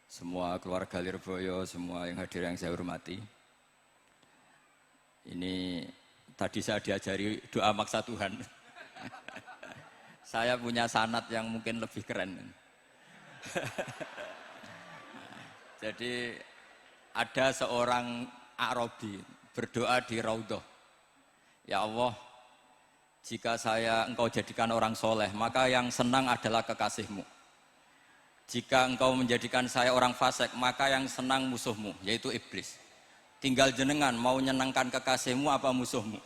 Semua keluarga Lirboyo, semua yang hadir yang saya hormati. Ini tadi saya diajari doa maksa Tuhan. Saya punya sanad yang mungkin lebih keren. Jadi ada seorang Arabi berdoa di Raudhah. Ya Allah, jika engkau jadikan orang soleh, maka yang senang adalah kekasihmu. Jika engkau menjadikan saya orang fasik, maka yang senang musuhmu, yaitu iblis. Tinggal jenengan mau menyenangkan kekasihmu apa musuhmu.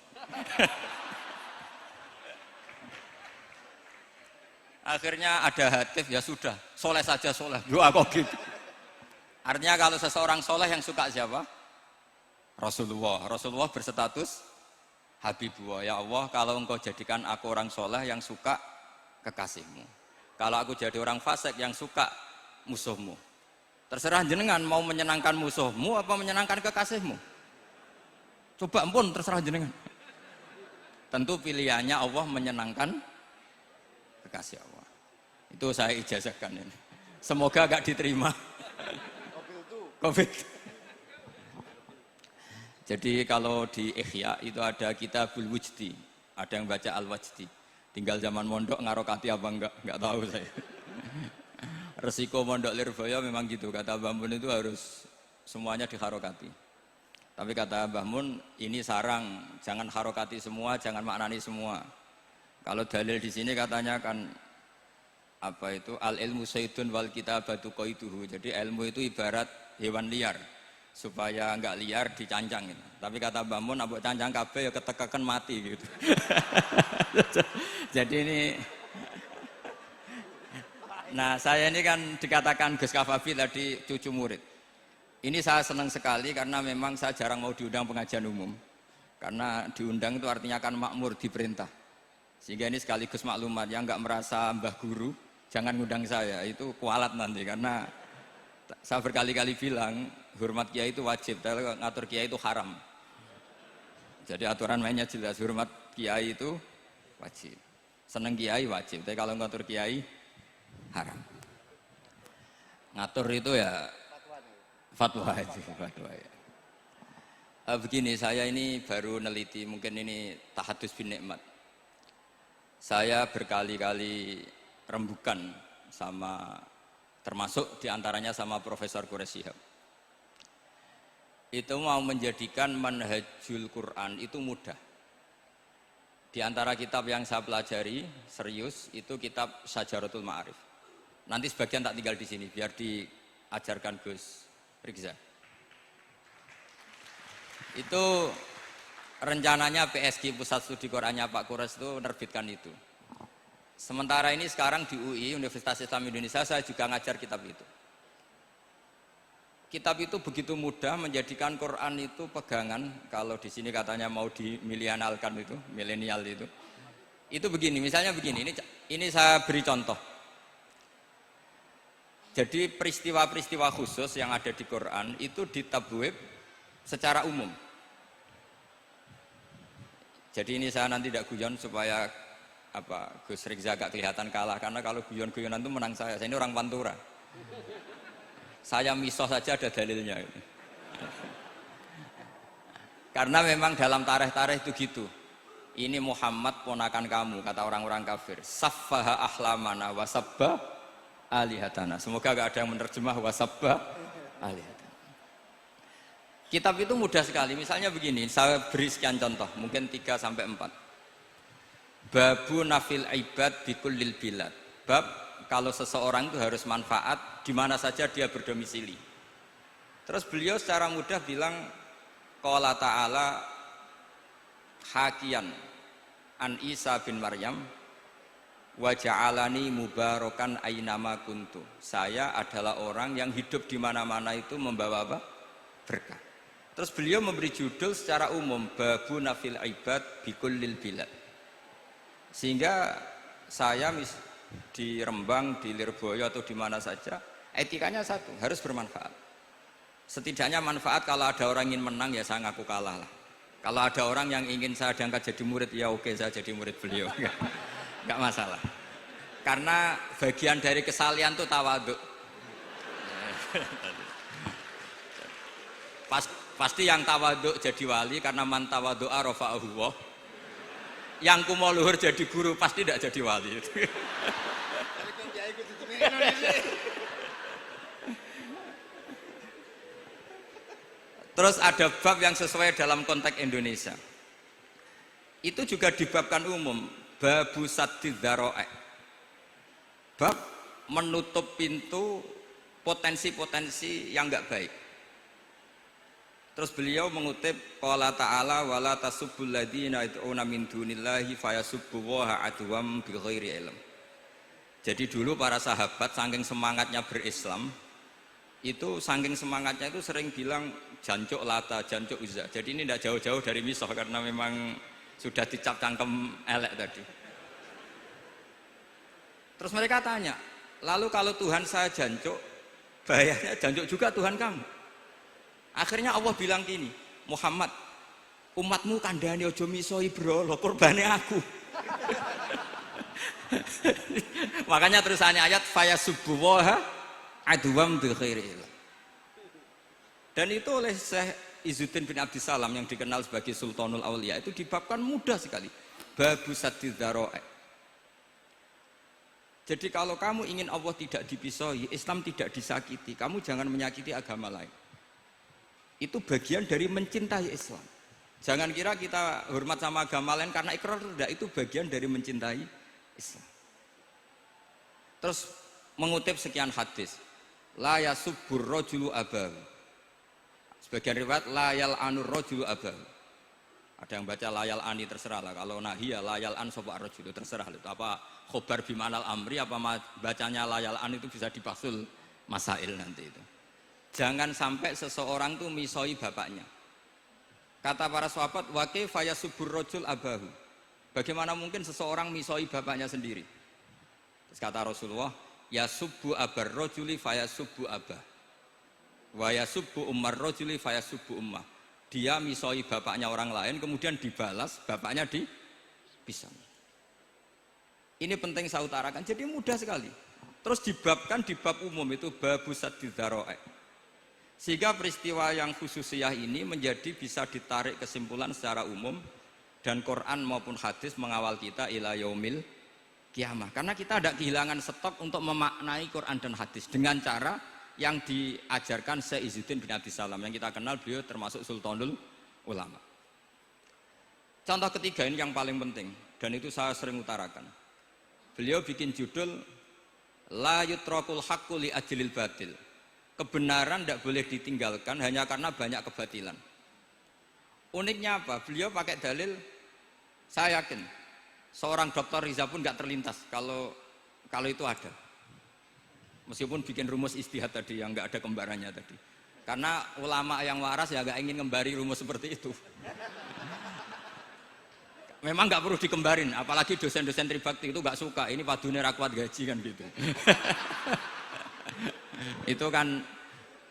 Akhirnya ada hatif, ya sudah, soleh saja soleh, doa kok gitu. Artinya kalau seseorang soleh yang suka siapa? Rasulullah. Rasulullah berstatus Habibullah. Ya Allah, kalau engkau jadikan aku orang soleh yang suka kekasihmu. Kalau aku jadi orang fasik yang suka musuhmu. Terserah jenengan mau menyenangkan musuhmu apa menyenangkan kekasihmu. Coba ampun, terserah jenengan. Tentu pilihannya Allah menyenangkan kekasih Allah. Itu saya ijazahkan ini. Semoga agak diterima. Covid. Jadi kalau di Ihya itu ada Kitabul Wujdi. Ada yang baca Al-Wajdi. Tinggal zaman mondok ngarokati apa enggak tahu saya. Resiko mondok Lirboyo memang gitu, kata Mbah Mun itu harus semuanya diharokati. Tapi kata Mbah Mun ini sarang, jangan harokati semua, jangan maknani semua. Kalau dalil di sini katanya kan apa itu al ilmu sayyidun wal kitabatu qaiduhu. Jadi ilmu itu ibarat hewan liar supaya enggak liar dicancang gitu. Tapi kata Mbah Mun ambek cancang kabeh ya ketekekan mati gitu. Jadi ini nah saya ini kan dikatakan Gus Kafafi tadi cucu murid. Ini saya senang sekali karena memang saya jarang mau diundang pengajian umum. Karena diundang itu artinya kan makmur diperintah. Sehingga ini sekaligus maklumat yang enggak merasa mbah guru jangan ngundang saya, itu kualat nanti karena saya berkali-kali bilang hormat kiai itu wajib, tapi ngatur kiai itu haram. Jadi aturan mainnya jelas, hormat kiai itu wajib. Seneng kiai wajib, tapi kalau ngatur kiai haram. Ngatur itu ya fatwa itu, fatwa ya. Begini, saya ini baru neliti, mungkin ini tahadus bin nikmat. Saya berkali-kali rembukan sama, termasuk diantaranya sama Profesor Quraish Shihab. Itu mau menjadikan manhajul Quran itu mudah. Di antara kitab yang saya pelajari serius itu kitab Syajaratul Ma'arif. Nanti sebagian tak tinggal di sini biar diajarkan Gus Rikza. Itu rencananya PSG Pusat Studi Qurannya Pak Quraish itu menerbitkan itu. Sementara ini sekarang di UI Universitas Islam Indonesia saya juga ngajar kitab itu. Kitab itu begitu mudah menjadikan Quran itu pegangan. Kalau di sini katanya mau dimilenialkan itu, milenial itu. Itu begini, misalnya begini. Ini saya beri contoh. Jadi peristiwa-peristiwa khusus yang ada di Quran itu ditabwib secara umum. Jadi ini saya nanti tidak guyon supaya Gus Rikza agak kelihatan kalah karena kalau guyon-guyonan itu menang saya. Saya ini orang Pantura. Saya misoh saja ada dalilnya. Karena memang dalam tarikh-tarikh itu gitu. Ini Muhammad ponakan kamu, kata orang-orang kafir. Saffaha ahlamana wasabba alihatana. Semoga gak ada yang menerjemah wasabba alihatana. Kitab itu mudah sekali. Misalnya begini, saya beri sekian contoh, mungkin 3 sampai 4. Babu nafil ibad bikullil bilad. Bab kalau seseorang itu harus manfaat di mana saja dia berdomisili. Terus beliau secara mudah bilang qala ta'ala hakian an Isa bin Maryam wa ja'alani mubarakan ainama kuntu. Saya adalah orang yang hidup di mana-mana itu membawa apa? Berkah. Terus beliau memberi judul secara umum babu nafil ibad bikullil bilad. Sehingga saya di Rembang, di Lirboyo atau di mana saja, etikanya satu, harus bermanfaat. Setidaknya manfaat kalau ada orang ingin menang ya saya ngaku kalah lah. Kalau ada orang yang ingin saya diangkat jadi murid ya oke saya jadi murid beliau, enggak masalah. Karena bagian dari kesalian itu tawaduk. Pasti yang tawaduk jadi wali karena man tawadu'a rafa'ahu Allah. Yang kumo luhur jadi guru pasti tidak jadi wali. Terus ada bab yang sesuai dalam konteks Indonesia. Itu juga dibabkan umum, babu saddid dzara'i. Bab menutup pintu potensi-potensi yang enggak baik. Terus beliau mengutip qala ta'ala wala tasubbul ladzina yad'una min dunillahi fayasubbullaha adwam bighairi ilm. Jadi dulu para sahabat saking semangatnya berislam, itu saking semangatnya itu sering bilang jancuk Lata, jancuk Uzza. Jadi ini tidak jauh-jauh dari misah karena memang sudah dicap cangkem elek tadi. Terus mereka tanya, lalu kalau Tuhan saya jancuk, bahayanya jancuk juga Tuhan kamu. Akhirnya Allah bilang gini, Muhammad, umatmu kandhane aja misoi brolo, kurbane aku. Makanya terusannya ayat fayasubbuha adwam bil khairi. Dan itu oleh Syekh Izzuddin bin Abdissalam yang dikenal sebagai Sultanul Aulia itu dibabkan mudah sekali. Babu saddid dzara'i. Jadi kalau kamu ingin Allah tidak dipisoi, Islam tidak disakiti, kamu jangan menyakiti agama lain. Itu bagian dari mencintai Islam. Jangan kira kita hormat sama agama lain karena ikrar, tidak, itu bagian dari mencintai Islam. Terus mengutip sekian hadis, la yasubbur rajulu abahu. Sebagian riwayat la yal'anur rajulu abahu. Ada yang baca la yal'ani, terserah lah. Kalau nahiya la yal'an sapa rajulu, terserah itu apa khobar bimanal amri apa bacanya la yal'an itu bisa dipasul masail nanti itu. Jangan sampai seseorang tuh misoi bapaknya. Kata para sahabat, wa kaifa yasubbur rajul abahu. Bagaimana mungkin seseorang misoi bapaknya sendiri? Terus kata Rasulullah, yasubbu abar rajuli fayasubbu abah. Wa yasubbu ummar rajuli fayasubbu ummah. Dia misoi bapaknya orang lain kemudian dibalas bapaknya dipisah. Ini penting saya utarakan. Jadi mudah sekali. Terus dibabkan di bab umum itu babu saddid dzara'i. Sehingga peristiwa yang khususiyah ini menjadi bisa ditarik kesimpulan secara umum dan Quran maupun hadis mengawal kita ila yaumil kiamah. Karena kita tidak kehilangan stok untuk memaknai Quran dan hadis dengan cara yang diajarkan Syekh Izzuddin bin Abdissalam yang kita kenal, beliau termasuk Sultanul Ulama. Contoh ketiga ini yang paling penting dan itu saya sering utarakan. Beliau bikin judul la yutrakul haqqu li ajlil batil. Kebenaran tidak boleh ditinggalkan hanya karena banyak kebatilan. Uniknya apa? Beliau pakai dalil, saya yakin seorang dokter Riza pun nggak terlintas kalau itu ada. Meskipun bikin rumus istihad tadi yang nggak ada kembarannya tadi. Karena ulama yang waras ya nggak ingin ngembari rumus seperti itu. Memang nggak perlu dikembarin, apalagi dosen-dosen tribakti itu nggak suka. Ini padune ra kuat gaji kan gitu. Itu kan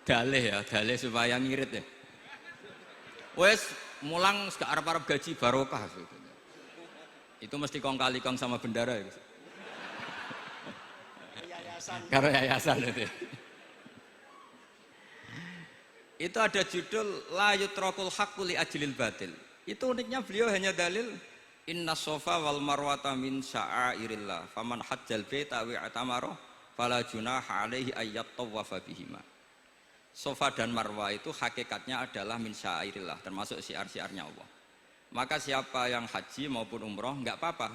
dalih ya, dalih supaya ngirit ya. Wes mulang gak arep-arep gaji barokah gitu. Itu mesti kong kali kong sama bendara ya. Karo yayasan itu. Itu ada judul la yutrakul haqqu li ajlil batil. Itu uniknya beliau hanya dalil inna sofa wal marwata min sya'airillah faman hajjal baita wa atamara fala junaha alaihi ayyat tawafa bihima. Sofa dan marwah itu hakikatnya adalah min sya'airillah, termasuk syiar-syiarnya Allah. Maka siapa yang haji maupun umroh enggak apa-apa.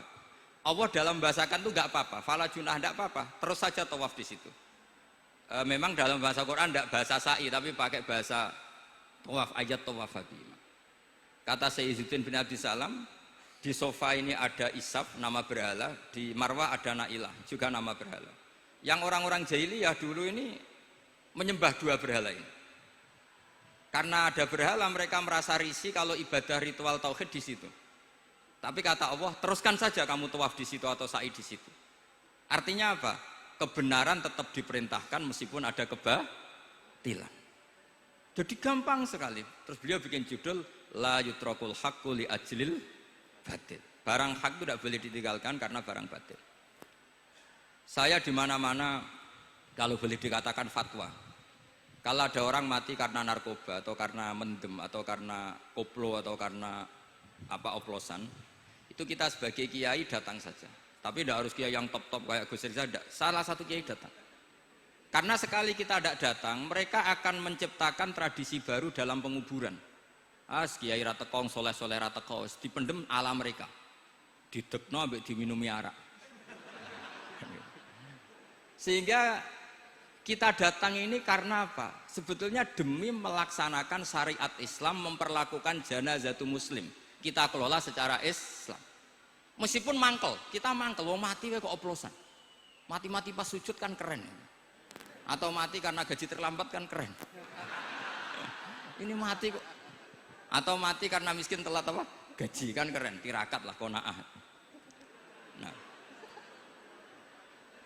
Allah dalam bahasakan itu enggak apa-apa, fala junah enggak apa-apa, terus saja tawaf di situ. Memang dalam bahasa Quran enggak bahasa sa'i tapi pakai bahasa tawaf, ayat tawafa bihima. Kata Syekh Izzuddin bin Abdissalam, di sofa ini ada Isaf, nama berhala, di marwah ada Nailah, juga nama berhala. Yang orang-orang jahiliyah dulu ini menyembah dua berhala ini. Karena ada berhala mereka merasa risih kalau ibadah ritual tauhid di situ. Tapi kata Allah, teruskan saja kamu tawaf di situ atau sa'i di situ. Artinya apa? Kebenaran tetap diperintahkan meskipun ada kebatilan. Jadi gampang sekali. Terus beliau bikin judul la yutrakul haqqu li ajlil batil. Barang hak itu tidak boleh ditinggalkan karena barang batil. Saya di mana-mana kalau boleh dikatakan fatwa. Kalau ada orang mati karena narkoba atau karena mendem atau karena koplo atau karena oplosan, itu kita sebagai kiai datang saja. Tapi tidak harus kiai yang top-top kayak Gus Rizal, salah satu kiai datang. Karena sekali kita tidak datang, mereka akan menciptakan tradisi baru dalam penguburan. Kiai ratekong, soleh-soleh ratekong, dipendem ala mereka. Didekno ambek diminumi arak. Sehingga kita datang ini karena apa? Sebetulnya demi melaksanakan syariat Islam, memperlakukan janazatul muslim. Kita kelola secara Islam. Meskipun mangkel, kita mangkel, wong mati kok oplosan. Mati-mati pas sujud kan keren. Atau mati karena gaji terlambat kan keren. Ini mati kok. Atau mati karena miskin telat apa? Gaji kan keren, tirakat lah, konaah. Nah.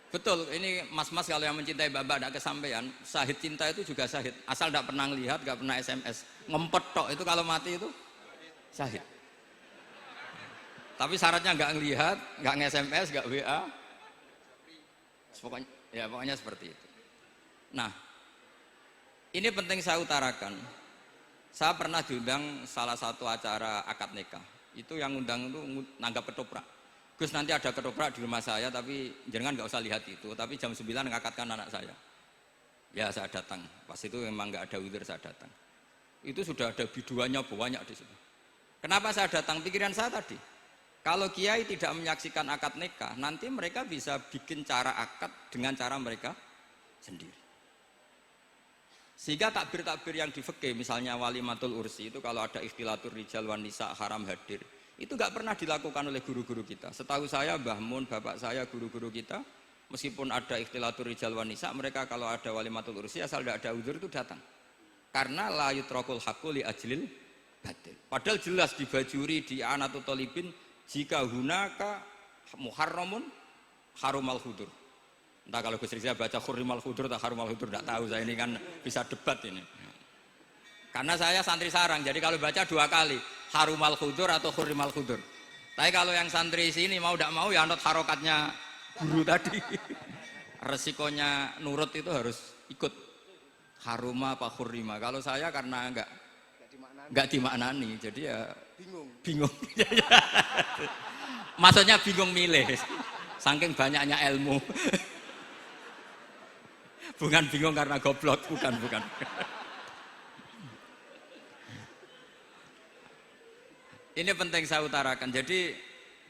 Betul, ini mas-mas kalau yang mencintai bapak tidak kesampaian, syahid cinta itu juga syahid. Asal tidak pernah lihat, tidak pernah SMS. Ngempet tok itu kalau mati itu syahid. Tapi syaratnya nggak ngelihat, nggak nge-SMS, nggak WA. Pokoknya seperti itu. Nah, ini penting saya utarakan. Saya pernah diundang salah satu acara akad nikah. Itu yang undang itu nanggap ketoprak. Gus, nanti ada ketoprak di rumah saya, tapi jangan nggak usah lihat itu. Tapi jam 9 ngakatkan anak saya. Ya saya datang. Pas itu memang nggak ada udzur, saya datang. Itu sudah ada biduannya banyak di situ. Kenapa saya datang? Pikiran saya tadi. Kalau kiai tidak menyaksikan akad nikah, nanti mereka bisa bikin cara akad dengan cara mereka sendiri. Sehingga takbir-takbir yang di fikih, misalnya walimatul ursi itu kalau ada ikhtilatur rijal wan nisa haram hadir, itu nggak pernah dilakukan oleh guru-guru kita. Setahu saya Mbah Mun, bapak saya, guru-guru kita, meskipun ada ikhtilatur rijal wan nisa, mereka kalau ada walimatul ursi asal tidak ada udzur itu datang. Karena la yutrokul haqqu li ajlil batil. Padahal jelas di Bajuri, di Anatut Thalibin, jika hunaka muharramun harumal hudur. Entah kalau Gus Rizal baca hurrimal hudur atau harumal hudur, tidak tahu, saya ini kan bisa debat ini. Karena saya santri sarang, jadi kalau baca 2 kali, harumal hudur atau hurrimal hudur. Tapi kalau yang santri sini mau tidak mau ya anut harokatnya guru tadi. Resikonya nurut itu harus ikut. Haruma apa hurrima. Kalau saya karena enggak dimaknani, jadi ya bingung. Maksudnya bingung milih. Saking banyaknya ilmu. Bukan bingung karena goblok, bukan. Ini penting saya utarakan. Jadi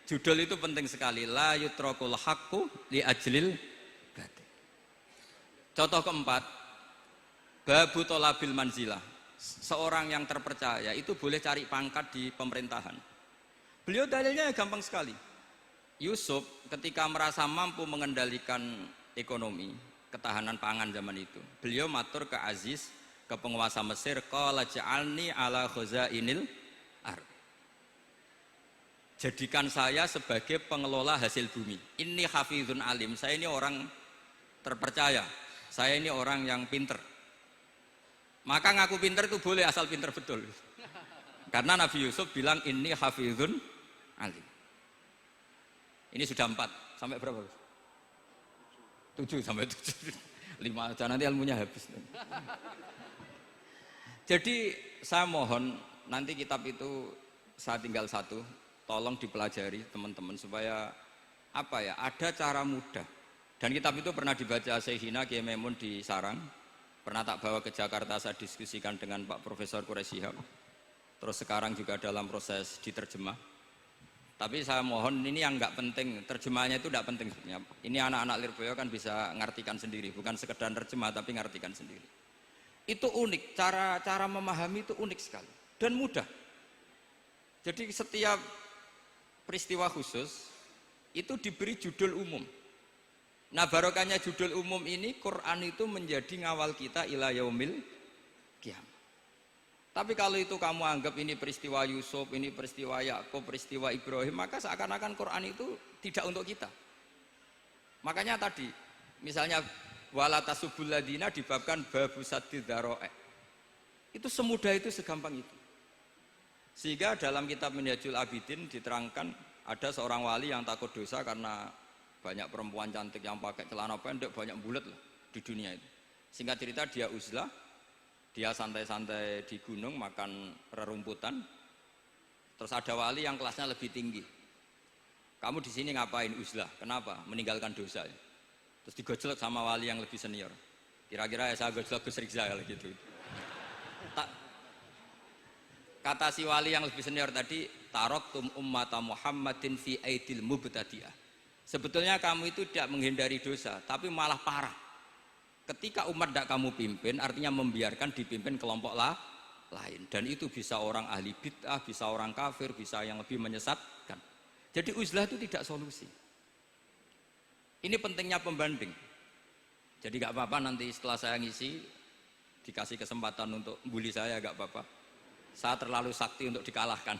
judul itu penting sekali. La yutrokul haqqu li ajlil batil. Contoh keempat, babu tolabil manzilah. Seorang yang terpercaya itu boleh cari pangkat di pemerintahan. Beliau dalilnya gampang sekali. Yusuf ketika merasa mampu mengendalikan ekonomi, ketahanan pangan zaman itu, beliau matur ke Aziz, ke penguasa Mesir, qala ja'alni ala khazainil ard. Jadikan saya sebagai pengelola hasil bumi. Ini hafizun alim, saya ini orang terpercaya, saya ini orang yang pinter. Maka ngaku pinter itu boleh asal pinter betul. Karena Nabi Yusuf bilang ini hafizun alim. Ini sudah 4, sampai berapa? 7 sampai 7. 5 aja nanti ilmunya habis. Jadi saya mohon nanti kitab itu saya tinggal 1, tolong dipelajari teman-teman supaya ada cara mudah. Dan kitab itu pernah dibaca Syekhina Kiai Maimun di Sarang, pernah tak bawa ke Jakarta, saya diskusikan dengan Pak Profesor Quraisy Shihab. Terus sekarang juga dalam proses diterjemah. Tapi saya mohon ini yang nggak penting, terjemahnya itu nggak penting sebenarnya. Ini anak-anak Lirboyo kan bisa ngartikan sendiri, bukan sekedar terjemah tapi ngartikan sendiri. Itu unik, cara memahami itu unik sekali dan mudah. Jadi setiap peristiwa khusus itu diberi judul umum. Nah barokahnya judul umum ini, Quran itu menjadi ngawal kita ila yaumil qiyamah. Tapi kalau itu kamu anggap ini peristiwa Yusuf, ini peristiwa Yakub, peristiwa Ibrahim, maka seakan-akan Quran itu tidak untuk kita. Makanya tadi, misalnya wala tasubul ladina dibabkan babu sadid dzara'i. Itu semudah itu, segampang itu. Sehingga dalam kitab Minhajul Abidin diterangkan ada seorang wali yang takut dosa karena banyak perempuan cantik yang pakai celana pendek, banyak bulat lah di dunia itu. Singkat cerita dia uzlah, Dia santai-santai di gunung makan rerumputan. Terus ada wali yang kelasnya lebih tinggi. Kamu di sini ngapain uzlah? Kenapa? Meninggalkan dosa. Terus digojlok sama wali yang lebih senior. Kira-kira ya saya gojlok Gus Rizal gitu. Kata si wali yang lebih senior tadi, taraktum ummata Muhammadin fi aidil mubtadi'ah. Sebetulnya kamu itu tidak menghindari dosa, tapi malah parah. Ketika umat tidak kamu pimpin, artinya membiarkan dipimpin kelompok lain. Dan itu bisa orang ahli bid'ah, bisa orang kafir, bisa yang lebih menyesatkan. Jadi uzlah itu tidak solusi. Ini pentingnya pembanding. Jadi gak apa-apa nanti setelah saya ngisi, dikasih kesempatan untuk bully saya, gak apa-apa. Saya terlalu sakti untuk dikalahkan.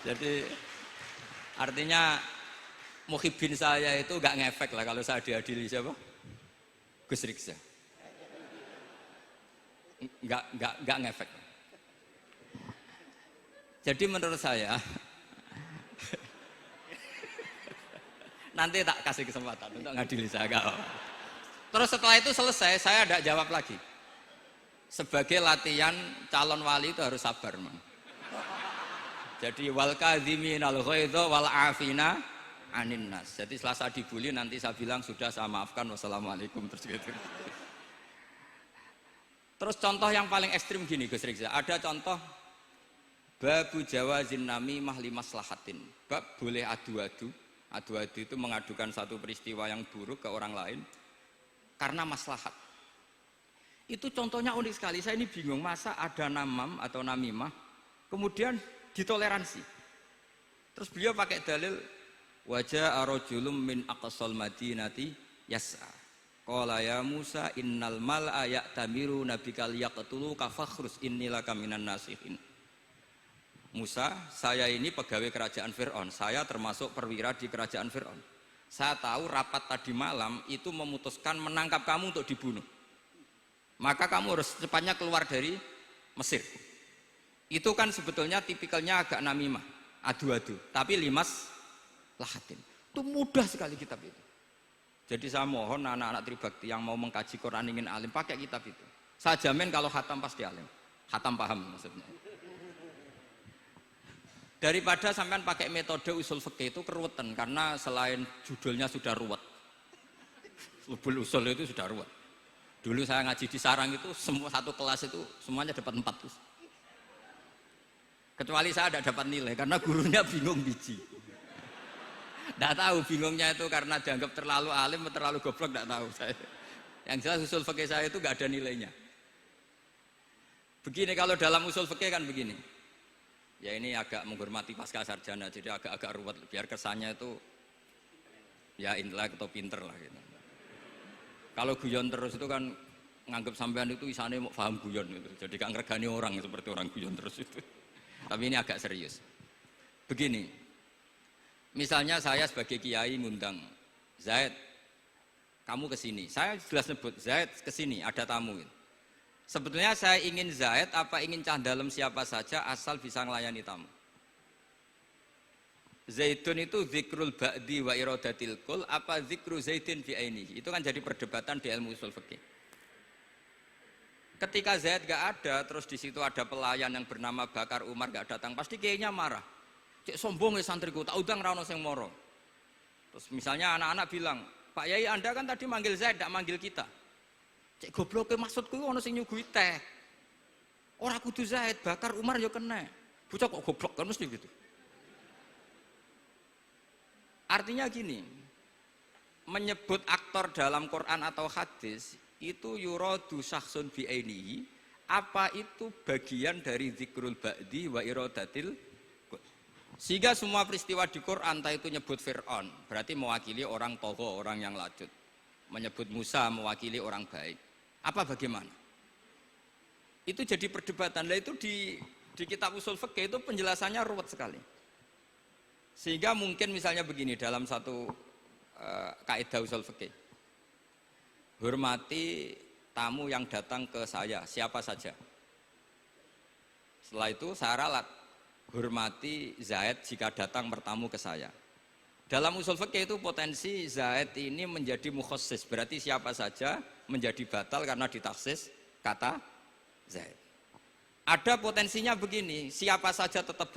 Jadi artinya muhibin saya itu gak ngefek lah kalau saya diadili siapa? Gus Riksa. Gak ngefek. Jadi menurut saya nanti tak kasih kesempatan untuk ngadili saya. Terus setelah itu selesai, saya tidak jawab lagi. Sebagai latihan calon wali itu harus sabar, man. Jadi wal kadhiminal ghaidha wal afina anin nas. Jadi setelah saya dibully nanti saya bilang sudah saya maafkan, wassalamualaikum, terus gitu. Terus contoh yang paling ekstrim gini Gus Rizal, ada contoh babu jawazin namimah limaslahatin. Bab boleh adu-adu. Adu-adu itu mengadukan satu peristiwa yang buruk ke orang lain karena maslahat. Itu contohnya unik sekali. Saya ini bingung, masa ada namam atau namimah kemudian ditoleransi. Terus beliau pakai dalil wajah arojulum min aqsal madinati yas'a. Qala ya Musa innal mal'a ya'tamiru nabikal yaqtulu kafakhrus innilaka minan nasihin. Musa, saya ini pegawai kerajaan Fir'aun, saya termasuk perwira di kerajaan Fir'aun. Saya tahu rapat tadi malam itu memutuskan menangkap kamu untuk dibunuh. Maka kamu harus secepatnya keluar dari Mesir. Itu kan sebetulnya tipikalnya agak namimah, adu-adu, tapi limas lahatin. Itu mudah sekali kitab itu. Jadi saya mohon anak-anak tribakti yang mau mengkaji Quran ingin alim pakai kitab itu. Saya jamin kalau khatam pasti alim. Khatam paham maksudnya. Daripada sampean pakai metode usul fikih itu keruwetan karena selain judulnya sudah ruwet. Lubul usul itu sudah ruwet. Dulu saya ngaji di sarang itu semua satu kelas itu semuanya dapat 4 terus. Kecuali saya tidak dapat nilai karena gurunya bingung biji. Tidak tahu bingungnya itu karena dianggap terlalu alim atau terlalu goblok, tidak tahu saya. Yang jelas usul fikih saya itu nggak ada nilainya. Begini kalau dalam usul fikih kan begini. Ya ini agak menghormati pasca sarjana, jadi agak-agak ruwet biar kesannya itu ya intelek atau pinter lah gitu. Kalau guyon terus itu kan nganggap sampean itu isane mau paham guyon itu, jadi gak ngregani orang seperti orang guyon terus itu. Tapi ini agak serius. Begini, misalnya saya sebagai kiai ngundang Zaid, kamu kesini. Saya jelas sebut Zaid kesini, ada tamu. Sebetulnya saya ingin Zaid apa ingin cah dalam siapa saja asal bisa melayani tamu. Zaidun itu zikrul ba'di wa iradatil kul apa zikru Zaidin fi ainihi. Itu kan jadi perdebatan di ilmu usul fikih. Ketika Zaid gak ada, terus di situ ada pelayan yang bernama Bakar Umar gak datang, pasti kayaknya marah. Cek sombong ya santriku, tak udang ra ono sing moro. Terus misalnya anak-anak bilang, Pak Yai Anda kan tadi manggil Zaid, tidak manggil kita. Cek goblok maksudku ono sing nyuguhi teh. Ora kudu Zaid, Bakar Umar ya kena. Bocah kok goblok kan mesti gitu. Artinya gini, menyebut aktor dalam Quran atau hadis itu yuradu syakhsun bi ainihi, apa itu bagian dari zikrul ba'di wa iradatil. Sehingga semua peristiwa di Quran entah itu nyebut Fir'aun berarti mewakili orang tokoh, orang yang lanjut. Menyebut Musa mewakili orang baik. Apa bagaimana? Itu jadi perdebatan. Lah itu di kitab usul fikih itu penjelasannya ruwet sekali. Sehingga mungkin misalnya begini dalam satu kaidah usul fikih. Hormati tamu yang datang ke saya, siapa saja. Setelah itu saya ralat, hormati Zaid jika datang bertamu ke saya. Dalam usul fikih itu potensi Zaid ini menjadi mukhassis, berarti siapa saja menjadi batal karena ditaksis kata Zaid. Ada potensinya begini, siapa saja tetap